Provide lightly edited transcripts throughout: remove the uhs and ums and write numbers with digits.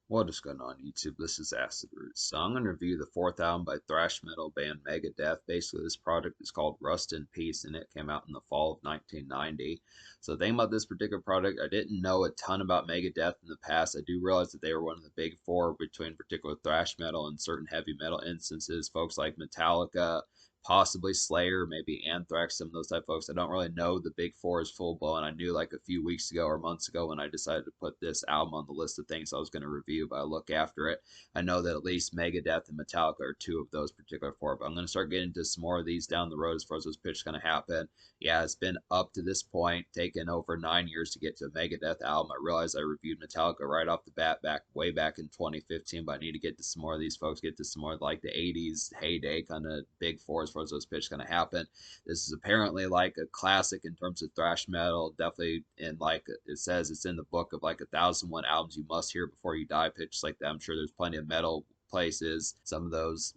What is going on YouTube? This is Acid Roots. So I'm going to review the fourth album by thrash metal band Megadeth. Basically, this product is called Rust in Peace, and it came out in the fall of 1990. So the thing about this particular product, I didn't know a ton about Megadeth in the past. I do realize that they were one of the big four between particular thrash metal and certain heavy metal instances. Folks like Metallica, possibly Slayer, maybe Anthrax, some of those type of folks. I don't really know the big four is full blown. I knew like a few weeks ago or months ago when I decided to put this album on the list of things I was going to review, but I look after it. I know that at least Megadeth and Metallica are two of those particular four, but I'm going to start getting into some more of these down the road as far as those pitches going to happen. Yeah, it's been up to this point, taken over 9 years to get to a Megadeth album. I realized I reviewed Metallica right off the bat, way back in 2015, but I need to get to some more of these folks, get to some more like the 80s heyday kind of big four as far as those pitches going to happen. This is apparently like a classic in terms of thrash metal, definitely in like it says it's in the book of like 1,001 albums you must hear before you die, pitches like that. I'm sure there's plenty of metal places, some of those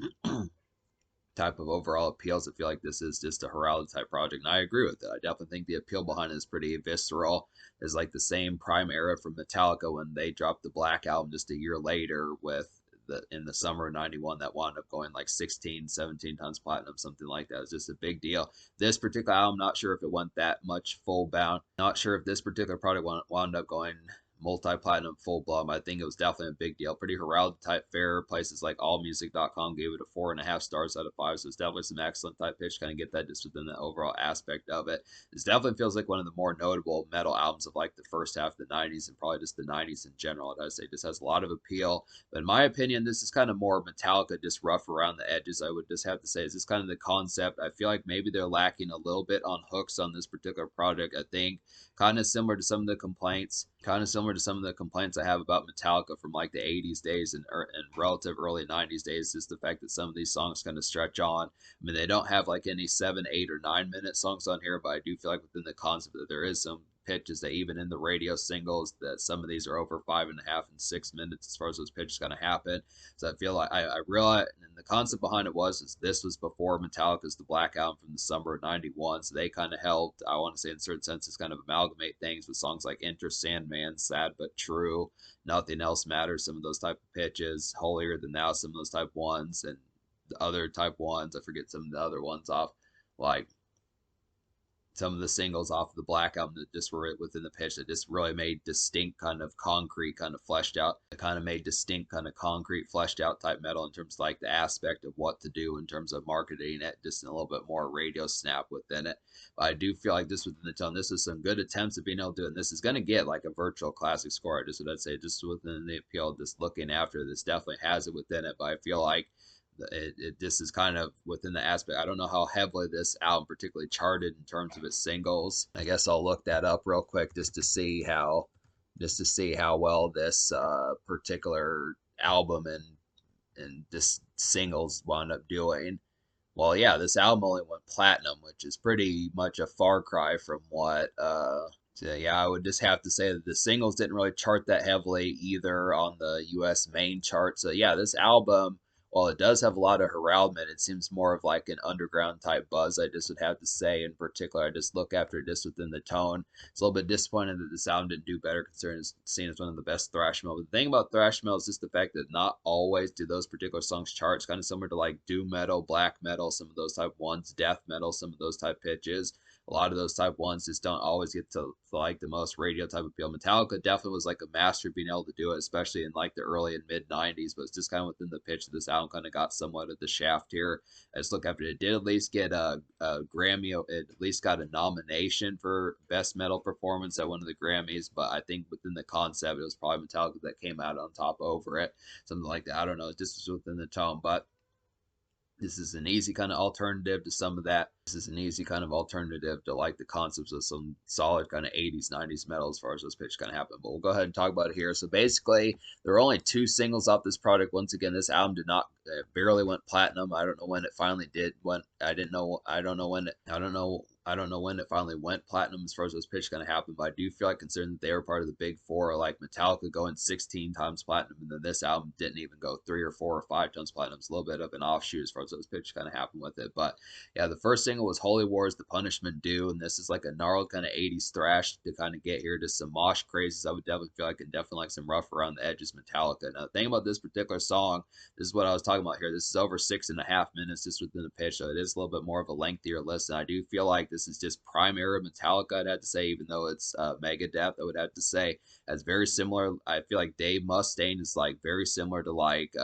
type of overall appeals. I feel like this is just a heraldic type project, and I agree with it. I definitely think the appeal behind it is pretty visceral. It's like the same prime era from Metallica when they dropped the Black album just a year later with in the summer of 91 that wound up going like 16 17 tons platinum, something like that. It was just a big deal. This particular album, not sure if it went that much full bound, not sure if this particular product wound up going multi-platinum full blown. I think it was definitely a big deal. Pretty heraldic type fare. Places like allmusic.com gave it a 4.5 stars out of 5. So it's definitely some excellent type pitch. Kind of get that just within the overall aspect of it. This definitely feels like one of the more notable metal albums of like the first half of the 90s and probably just the 90s in general. I'd say just has a lot of appeal. But in my opinion, this is kind of more Metallica, just rough around the edges. I would just have to say, is this kind of the concept? I feel like maybe they're lacking a little bit on hooks on this particular project. I think kind of similar to some of the complaints, I have about Metallica from like the 80s days and relative early 90s days, is the fact that some of these songs kind of stretch on. I mean, they don't have like any 7, 8, or 9 minute songs on here, but I do feel like within the concept that there is some pitches that even in the radio singles that some of these are over 5.5 and 6 minutes as far as those pitches going to happen. So I feel like I realize, and the concept behind it was is this was before Metallica's The Black Album from the summer of 91. So they kind of helped, I want to say in certain senses, kind of amalgamate things with songs like Enter Sandman, Sad But True, Nothing Else Matters, some of those type of pitches, Holier Than Thou, some of those type ones, and the other type ones, I forget some of the other ones off, like some of the singles off of the Black album that just were within the pitch that just really made distinct kind of concrete kind of fleshed out, kind of made distinct kind of concrete fleshed out type metal in terms of like the aspect of what to do in terms of marketing it, just in a little bit more radio snap within it. But I do feel like this within the tone, this is some good attempts at being able to do it. And this is going to get like a virtual classic score. I just would say just within the appeal, just looking after this definitely has it within it. But I feel like this is kind of within the aspect. I don't know how heavily this album particularly charted in terms of its singles. I guess I'll look that up real quick just to see how well this particular album and this singles wound up doing. Well, yeah, this album only went platinum, which is pretty much a far cry from what. So yeah, I would just have to say that the singles didn't really chart that heavily either on the U.S. main chart. So yeah, this album, while it does have a lot of heraldment, it seems more of like an underground type buzz. I just would have to say, in particular, I just look after it just within the tone. It's a little bit disappointed that the sound didn't do better, considering it's seen as one of the best thrash metal. But the thing about thrash metal is just the fact that not always do those particular songs chart. It's kind of similar to like doom metal, black metal, some of those type ones, death metal, some of those type pitches. A lot of those type ones just don't always get to like the most radio type appeal. Metallica definitely was like a master of being able to do it, especially in like the early and mid 90s, but it's just kind of within the pitch of this album kind of got somewhat of the shaft here. I just look after it. It did at least get a Grammy, it at least got a nomination for Best Metal Performance at one of the Grammys, but I think within the concept, it was probably Metallica that came out on top over it. Something like that. I don't know. It just was within the tone, but this is an easy kind of alternative to some of that. This is an easy kind of alternative to like the concepts of some solid kind of 80s, 90s metal as far as those pitches kind of happen. But we'll go ahead and talk about it here. So basically, there are only 2 singles off this product. Once again, this album did not it barely went platinum. I don't know when it finally did. When I didn't know. I don't know when. I don't know when it finally went platinum as far as those pitches going to happen. But I do feel like considering that they were part of the big four, like Metallica going 16 times platinum, and then this album didn't even go 3 or 4 or 5 times platinum. It's a little bit of an offshoot as far as those pitches kind of happen with it. But yeah, the first single was Holy Wars, The Punishment Due, and this is like a gnarled kind of 80s thrash to kind of get here to some mosh crazes. I would definitely feel like, and definitely like some rough around the edges Metallica. Now, the thing about this particular song, this is what I was talking about here. This is over 6.5 minutes just within the pitch, so it is a little bit more of a lengthier listen. I do feel like this is just prime era Metallica, I'd have to say, even though it's Megadeth, I would have to say. As very similar. I feel like Dave Mustaine is like very similar to like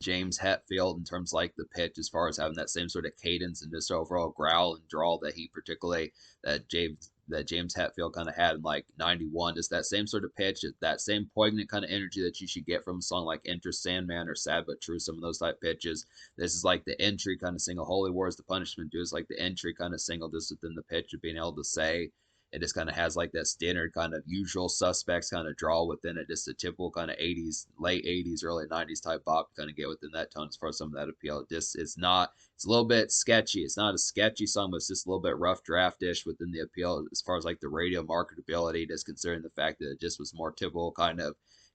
James Hetfield in terms of like the pitch as far as having that same sort of cadence and just overall growl and drawl that he particularly that James Hetfield kind of had in like 91. Just that same sort of pitch, that same poignant kind of energy that you should get from a song like Enter Sandman or Sad But True, some of those type pitches. This is like the entry kind of single. Holy Wars, The Punishment Due is like the entry kind of single just within the pitch of being able to say it just kind of has like that standard kind of usual suspects kind of draw within it, just a typical kind of 80s, late 80s, early 90s type bop to kind of get within that tone as far as some of that appeal. Just it's not, it's a little bit sketchy. It's not a sketchy song, but it's just a little bit rough draftish within the appeal as far as like the radio marketability, just considering the fact that it just was more typical kind of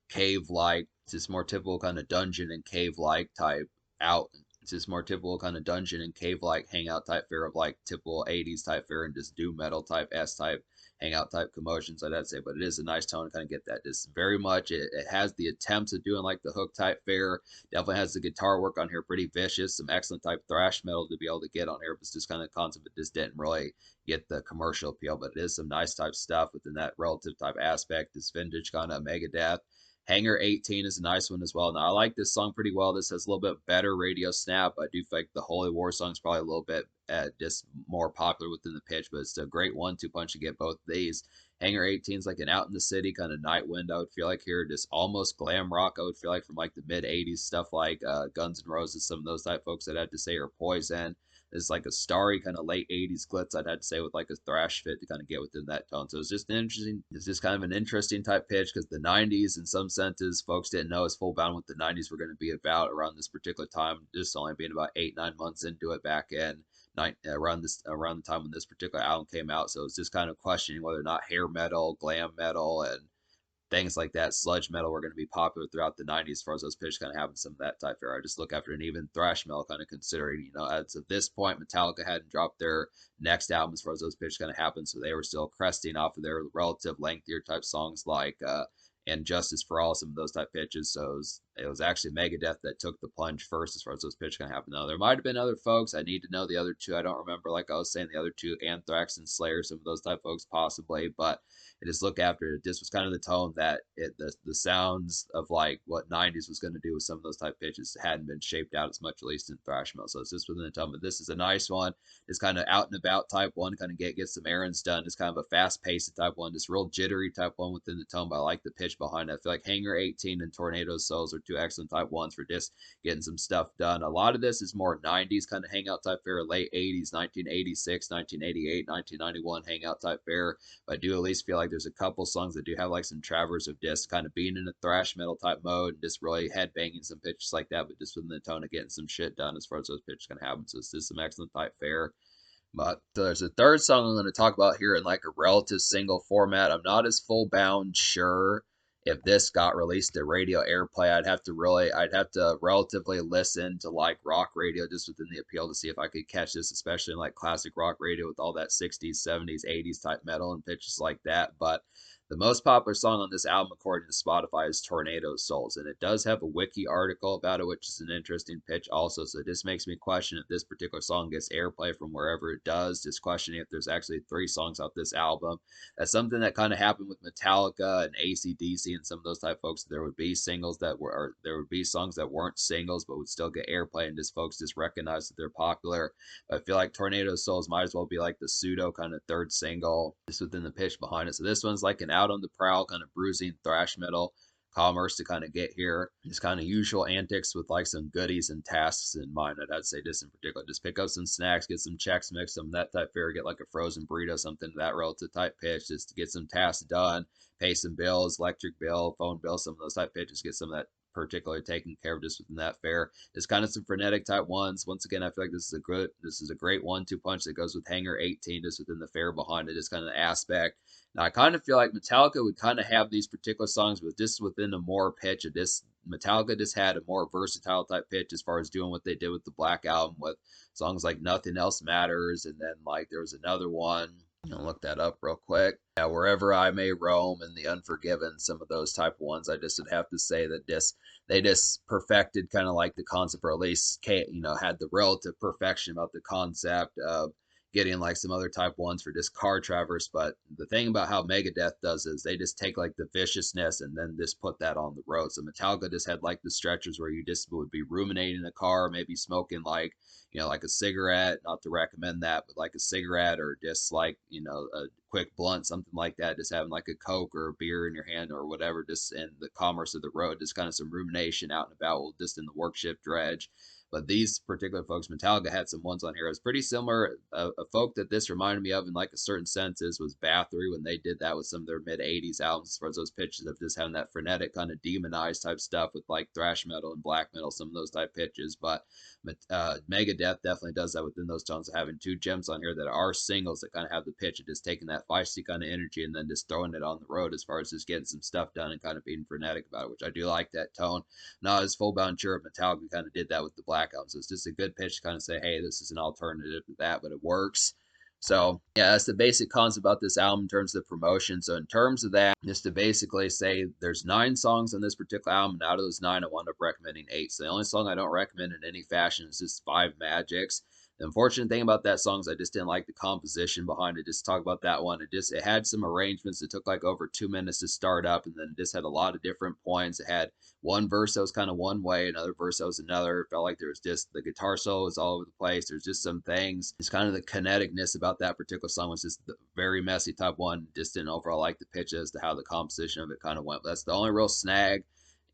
cave like, just more typical kind of dungeon and cave like type out. It's just more typical kind of dungeon and cave like hangout type fare of like typical 80s type fare and just doom metal type S type hangout type commotions, I'd say. But it is a nice tone to kind of get that. Just very much, it has the attempts of doing like the hook type fare. Definitely has the guitar work on here pretty vicious. Some excellent type thrash metal to be able to get on here. But it's just kind of concept. It just didn't really get the commercial appeal. But it is some nice type stuff within that relative type aspect. This vintage kind of Megadeth. Hangar 18 is a nice one as well. Now, I like this song pretty well. This has a little bit better radio snap. I do think the Holy War song is probably a little bit just more popular within the pitch, but it's a great 1-2 punch to get both of these. Hangar 18 is like an out in the city kind of night wind, I would feel like here. Just almost glam rock, I would feel like, from like the mid 80s stuff like Guns N' Roses, some of those type folks I'd have to say, or Poison. It's like a starry kind of late 80s glitz, I'd have to say, with like a thrash fit to kind of get within that tone. So it's just interesting. It's just kind of an interesting type pitch because the 90s, in some senses, folks didn't know as full bound what the 90s were going to be about around this particular time, just only being about 8-9 months into it back in around the time when this particular album came out. So it's just kind of questioning whether or not hair metal, glam metal, and things like that, sludge metal, were going to be popular throughout the 90s as far as those pitches kind of having some of that type of era. I just look after an even thrash metal kind of considering, as of this point, Metallica hadn't dropped their next album as far as those pitches kind of happened. So they were still cresting off of their relative lengthier type songs like and Justice for All, some of those type pitches. So it was actually Megadeth that took the plunge first as far as those pitches kind of happened. Now, there might have been other folks. I need to know the other two. I don't remember, like I was saying, the other two, Anthrax and Slayer, some of those type folks possibly, but I just look after it. This was kind of the tone that the sounds of like what 90s was going to do with some of those type pitches hadn't been shaped out as much, at least in thrash metal. So it's just within the tone. But this is a nice one. It's kind of out and about type one, kind of get some errands done. It's kind of a fast paced type one, just real jittery type one within the tone. But I like the pitch behind it. I feel like Hangar 18 and Tornado Souls are two excellent type ones for just getting some stuff done. A lot of this is more 90s kind of hangout type fare, late 80s, 1986, 1988, 1991 hangout type fare. But I do at least feel like there's a couple songs that do have like some traverse of just kind of being in a thrash metal type mode and just really headbanging some pitches like that, but just within the tone of getting some shit done as far as those pitches can happen. So it's just some excellent type fare. But there's a third song I'm going to talk about here in like a relative single format. I'm not as full bound sure if this got released to radio airplay. I'd have to relatively listen to like rock radio just within the appeal to see if I could catch this, especially in like classic rock radio with all that 60s, 70s, 80s type metal and pitches like that. But the most popular song on this album, according to Spotify, is Tornado Souls, and it does have a wiki article about it, which is an interesting pitch also. So this makes me question if this particular song gets airplay from wherever it does. Just questioning if there's actually 3 songs off this album. That's something that kind of happened with Metallica and AC/DC and some of those type folks. There would be singles that were, or there would be songs that weren't singles but would still get airplay, and just folks just recognize that they're popular. But I feel like Tornado Souls might as well be like the pseudo kind of third single just within the pitch behind it. So this one's like an out on the prowl kind of bruising thrash metal commerce to kind of get here. Just kind of usual antics with like some goodies and tasks in mind. I'd say this in particular. Just pick up some snacks, get some checks mixed, some of that type fare, get like a frozen burrito, something to that relative type pitch, just to get some tasks done, pay some bills, electric bill, phone bill, some of those type pitches, get some of that particularly taken care of just within that fair. There's kind of some frenetic type ones. Once again, I feel like this is a great 1-2 punch that goes with Hanger 18 just within the fair behind it is kind of the aspect. Now I kind of feel like Metallica would kind of have these particular songs, but just within a more pitch of this. Metallica just had a more versatile type pitch as far as doing what they did with the Black Album with songs like Nothing Else Matters, and then like there was another one. I'll look that up real quick. Yeah, Wherever I May Roam and The Unforgiven, some of those type of ones. I just would have to say that they just perfected kind of like the concept, or at least had the relative perfection about the concept of getting like some other type ones for just car traverse. But the thing about how Megadeth does is they just take like the viciousness and then just put that on the road. So Metallica just had like the stretches where you just would be ruminating in a car, maybe smoking like like a cigarette, not to recommend that, but like a cigarette, or just like, a quick blunt, something like that, just having like a Coke or a beer in your hand or whatever, just in the commerce of the road, just kind of some rumination out and about, just in the work shift dredge. But these particular folks, Metallica had some ones on here. It was pretty similar. A folk that this reminded me of in like a certain senses was Bathory when they did that with some of their mid 80s albums, as far as those pitches of just having that frenetic kind of demonized type stuff with like thrash metal and black metal, some of those type pitches. But Megadeth definitely does that within those tones of having two gems on here that are singles that kind of have the pitch of just taking that feisty kind of energy and then just throwing it on the road as far as just getting some stuff done and kind of being frenetic about it, which I do like that tone. Not as full bound sure if Metallica kind of did that with the Black Album. So it's just a good pitch to kind of say, hey, this is an alternative to that, but it works. So yeah, that's the basic concept about this album in terms of the promotion. So in terms of that, just to basically say there's 9 songs on this particular album, and out of those 9, I wound up recommending 8. So the only song I don't recommend in any fashion is just Five Magics. The unfortunate thing about that song is I just didn't like the composition behind it. Just talk about that one. It had some arrangements that took like over 2 minutes to start up, and then it just had a lot of different points. It had one verse that was kind of one way, another verse that was another. It felt like there was just the guitar solo was all over the place. There's just some things. It's kind of the kineticness about that particular song was just the very messy type one. Just didn't overall like the pitch as to how the composition of it kind of went. But that's the only real snag.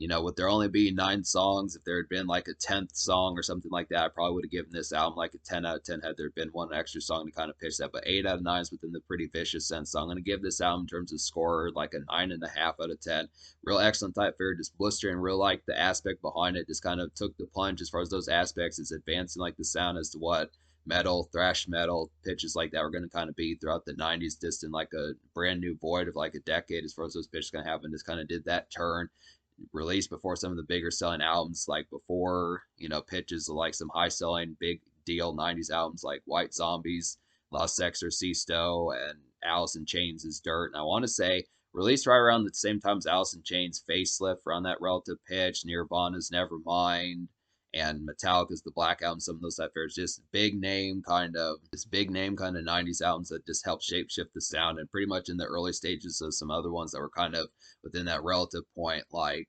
With there only being 9 songs, if there had been like a 10th song or something like that, I probably would have given this album like a 10 out of 10 had there been one extra song to kind of pitch that. But 8 out of 9 is within the pretty vicious sense. So I'm going to give this album in terms of score like a 9.5 out of 10. Real excellent type fair, just blistering, real like the aspect behind it, just kind of took the plunge as far as those aspects. It's advancing like the sound as to what metal, thrash metal, pitches like that were going to kind of be throughout the 90s, just in like a brand new void of like a decade as far as those pitches going to happen. Just kind of did that turn released before some of the bigger selling albums, like before, pitches like some high selling big deal 90s albums like White Zombies, Lost Exorcisto, and Alice in Chains' Dirt. And I want to say released right around the same time as Alice in Chains' Facelift, around that relative pitch, Nirvana's Nevermind, and Metallica's The Black Album, some of those type fairs, just big name kind of 90s albums that just helped shapeshift the sound, and pretty much in the early stages of some other ones that were kind of within that relative point, like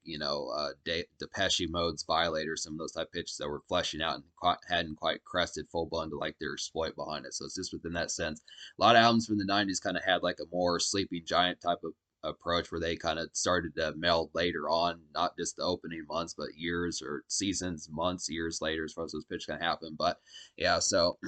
Depeche Mode's Violator, some of those type pitches that were fleshing out and hadn't quite crested full blown to like their exploit behind it. So it's just within that sense. A lot of albums from the 90s kind of had like a more sleeping giant type of approach where they kind of started to meld later on, not just the opening months, but years or seasons, months, years later, as far as those pitches can happen. But yeah, so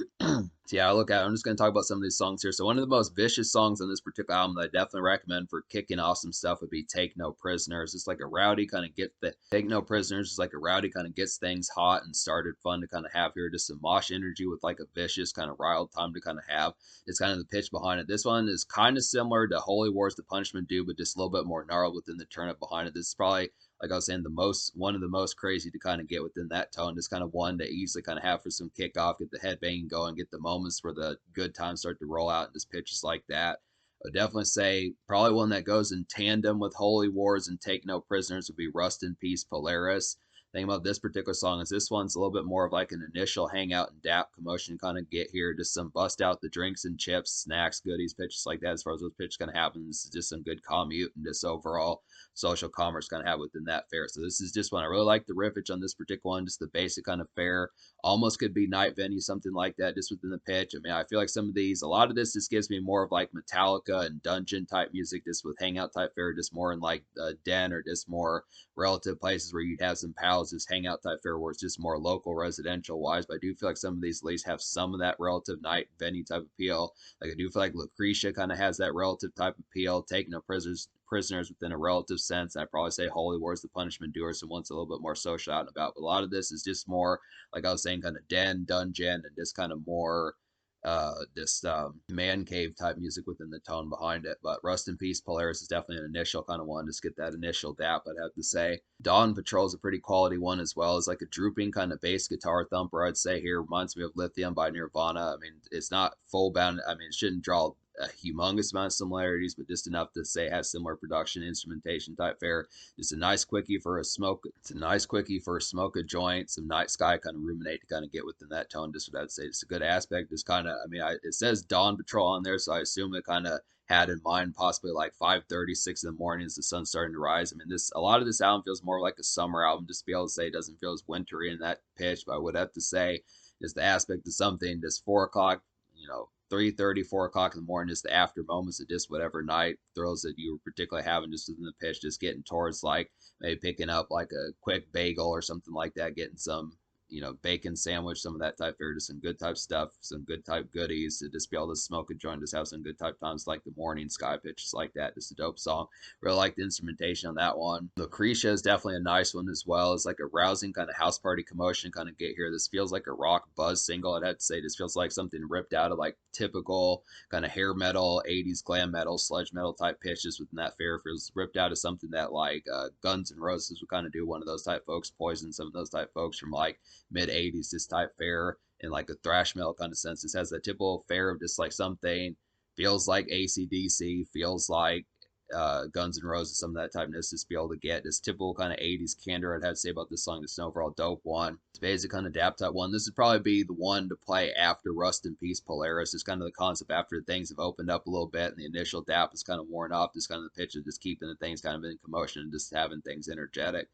yeah, I'm just going to talk about some of these songs here. So one of the most vicious songs on this particular album that I definitely recommend for kicking off some stuff would be Take No Prisoners. It's like a rowdy kind of Take No Prisoners is like a rowdy kind of gets things hot and started fun to kind of have here. Just some mosh energy with like a vicious kind of riled time to kind of have. It's kind of the pitch behind it. This one is kind of similar to Holy War's The Punishment Due, but just a little bit more gnarled within the turn up behind it. This is probably, like I was saying, one of the most crazy to kind of get within that tone. Just kind of one to easily kind of have for some kickoff, get the headbanging going, get the moments where the good times start to roll out and just pitches like that. I would definitely say probably one that goes in tandem with Holy Wars and Take No Prisoners would be Rust in Peace Polaris. Thing about this particular song is this one's a little bit more of like an initial hangout and dap commotion kind of get here, just some bust out the drinks and chips, snacks, goodies, pitches like that. As far as those pitches kind of happen, this is just some good commute and just overall social commerce kind of have within that fair. So this is just one I really like the riffage on this particular one, just the basic kind of fair. Almost could be night venue, something like that, just within the pitch. I mean, I feel like some of these, a lot of this just gives me more of like Metallica and dungeon type music, just with hangout type fair, just more in like a den or just more relative places where you'd have some pals just hang out type fair where it's just more local residential wise. But I do feel like some of these at least have some of that relative night venue type appeal. Like I do feel like Lucretia kind of has that relative type appeal. Take No Prisoners prisoners within a relative sense. I'd probably say Holy War's the punishment doer, so one's a little bit more social out and about. But a lot of this is just more, like I was saying, kind of dungeon, and just kind of more this man cave type music within the tone behind it. But Rust in Peace Polaris is definitely an initial kind of one. Just get that initial dap, I'd have to say. Dawn Patrol is a pretty quality one as well. It's like a drooping kind of bass guitar thumper, I'd say. Here reminds me of Lithium by Nirvana. I mean, it's not full bound. I mean, it shouldn't draw a humongous amount of similarities, but just enough to say it has similar production, instrumentation type fare. It's a nice quickie for a smoke. It's a nice quickie for a smoke a joint, some night sky kind of ruminate to kind of get within that tone. Just what I'd say. It's a good aspect. Just kind of, I mean, it says Dawn Patrol on there, so I assume it kind of had in mind possibly like 5:30, 6 in the morning as the sun's starting to rise. I mean, a lot of this album feels more like a summer album. Just to be able to say it doesn't feel as wintry in that pitch, but I would have to say is the aspect of something just 4 o'clock, 3:30, 4 o'clock in the morning, just the after moments of just whatever night thrills that you were particularly having just within the pitch, just getting towards like maybe picking up like a quick bagel or something like that, getting some, bacon sandwich, some of that type there, just some good type stuff, some good type goodies to just be able to smoke a joint, just have some good type times like the morning sky pitches like that. Just a dope song. Really like the instrumentation on that one. Lucretia is definitely a nice one as well. It's like a rousing kind of house party commotion kind of get here. This feels like a rock buzz single. I'd have to say this feels like something ripped out of like typical kind of hair metal, 80s glam metal, sludge metal type pitches within that fare. Feels ripped out of something that like Guns N' Roses would kind of do, one of those type folks, Poison, some of those type folks from like mid 80s, this type fare in like a thrash metal kind of sense. This has that typical fare of just like something feels like AC/DC, feels like Guns N' Roses, some of that typeness, just be able to get this typical kind of 80s candor. I'd have to say about this song. It's an overall dope one. It's basically kind of dap type one. This would probably be the one to play after Rust in Peace Polaris. It's kind of the concept after things have opened up a little bit and the initial dap is kind of worn off. Just kind of the pitch of just keeping the things kind of in commotion and just having things energetic.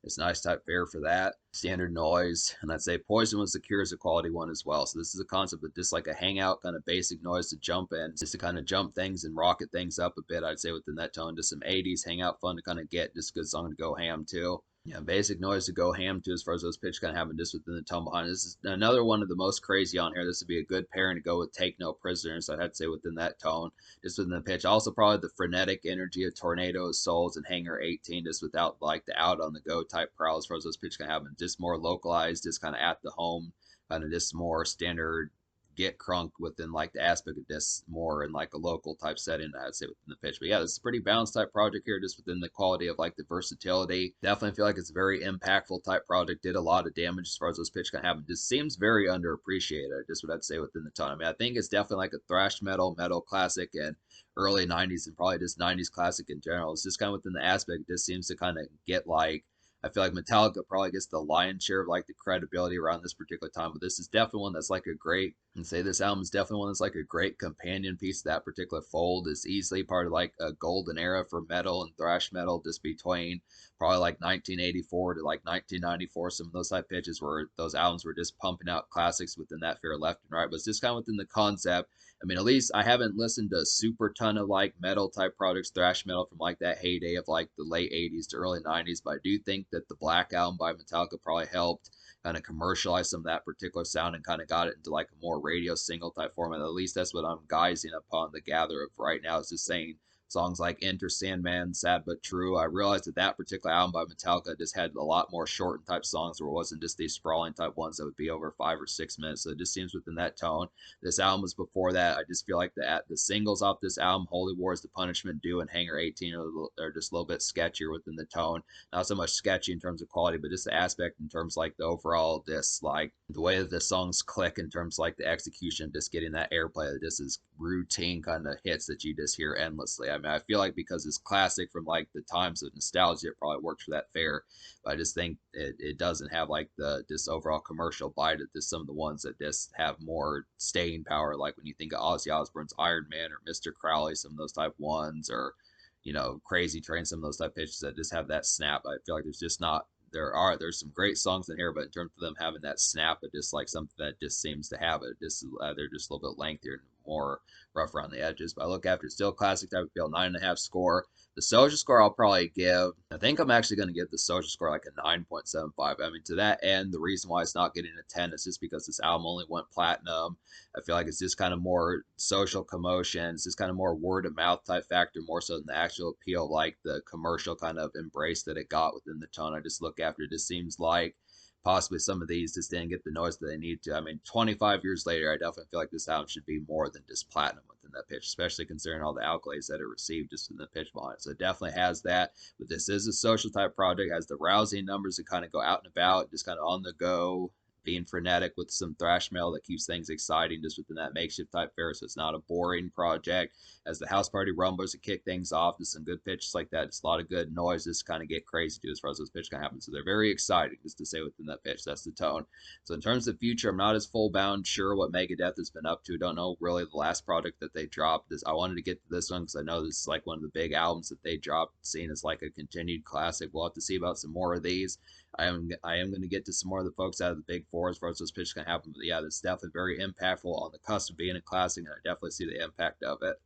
It's nice type fare for that. Standard noise. And I'd say Poison was the Cure's a quality one as well. So this is a concept of just like a hangout kind of basic noise to jump in, just to kind of jump things and rocket things up a bit. I'd say within that tone, just some 80s hangout fun to kind of get, just a good song to go ham to. Yeah, basic noise to go ham to as far as those pitch kind of having just within the tone behind. This is another one of the most crazy on here. This would be a good pairing to go with Take No Prisoners. So I'd have to say within that tone, just within the pitch. Also probably the frenetic energy of Tornado Souls and Hangar 18, just without like the out on the go type prowl as far as those pitch kind of having. Just more localized, just kind of at the home, kind of just more standard get crunk within like the aspect of this more in like a local type setting, I'd say within the pitch. But yeah, this is a pretty balanced type project here, just within the quality of like the versatility. Definitely feel like it's a very impactful type project. Did a lot of damage as far as those pitch can happen. Just seems very underappreciated, just what I'd say within the tone. I mean, I think it's definitely like a thrash metal classic and early 90s and probably just 90s classic in general. It's just kind of within the aspect, it just seems to kind of get like, I feel like Metallica probably gets the lion's share of like the credibility around this particular time, but this is definitely one that's like a great, and say this album is definitely one that's like a great companion piece to that particular fold. It's easily part of like a golden era for metal and thrash metal, just between probably like 1984 to like 1994. Some of those type pitches where those albums were just pumping out classics within that fair left and right, but it's just kind of within the concept. I mean, at least I haven't listened to a super ton of like metal type products, thrash metal from like that heyday of like the late 80s to early 90s. But I do think that the Black Album by Metallica probably helped kind of commercialize some of that particular sound and kind of got it into like a more radio single type format. At least that's what I'm guising upon the gather of right now, is just saying songs like Enter Sandman, Sad But True. I realized that that particular album by Metallica just had a lot more shortened type songs where it wasn't just these sprawling type ones that would be over 5 or 6 minutes. So it just seems within that tone. This album was before that. I just feel like the singles off this album, Holy War is the Punishment Due and Hangar 18 are just a little bit sketchier within the tone. Not so much sketchy in terms of quality, but just the aspect in terms like the overall, this like the way that the songs click in terms like the execution, just getting that airplay that just is routine kind of hits that you just hear endlessly. I mean, I feel like because it's classic from like the times of nostalgia, it probably works for that fare. But I just think it doesn't have like the just overall commercial bite of just some of the ones that just have more staying power. Like when you think of Ozzy Osbourne's Iron Man or Mr. Crowley, some of those type ones, or Crazy Train, some of those type pitches that just have that snap. I feel like there's just not. There's some great songs in here, but in terms of them having that snap, it just like something that just seems to have it. Just they're just a little bit lengthier. more rough around the edges. But I look after still classic type of feel, 9.5 score. The social score I'll probably give. I think I'm actually going to give the social score like a 9.75. I mean, to that end, the reason why it's not getting a 10 is just because this album only went platinum. I feel like it's just kind of more social commotion. It's just kind of more word of mouth type factor, more so than the actual appeal, like the commercial kind of embrace that it got within the tone. I just look after it. Just seems like possibly some of these just didn't get the noise that they need to. I mean, 25 years later, I definitely feel like this album should be more than just platinum within that pitch, especially considering all the accolades that it received just in the pitch behind it. So it definitely has that. But this is a social type project, has the rousing numbers that kind of go out and about, just kind of on the go, being frenetic with some thrash metal that keeps things exciting just within that makeshift type fare. So it's not a boring project. As the house party rumbles to kick things off, just some good pitches like that. Just a lot of good noises kind of get crazy too as far as those pitches can happen. So they're very exciting just to say within that pitch. That's the tone. So in terms of the future, I'm not as full bound sure what Megadeth has been up to. Don't know really the last project that they dropped. This I wanted to get to this one because I know this is like one of the big albums that they dropped, seen as like a continued classic. We'll have to see about some more of these. I am going to get to some more of the folks out of the big four as far as those pitches can happen. But yeah, this is definitely very impactful on the cusp of being a classic, and I definitely see the impact of it.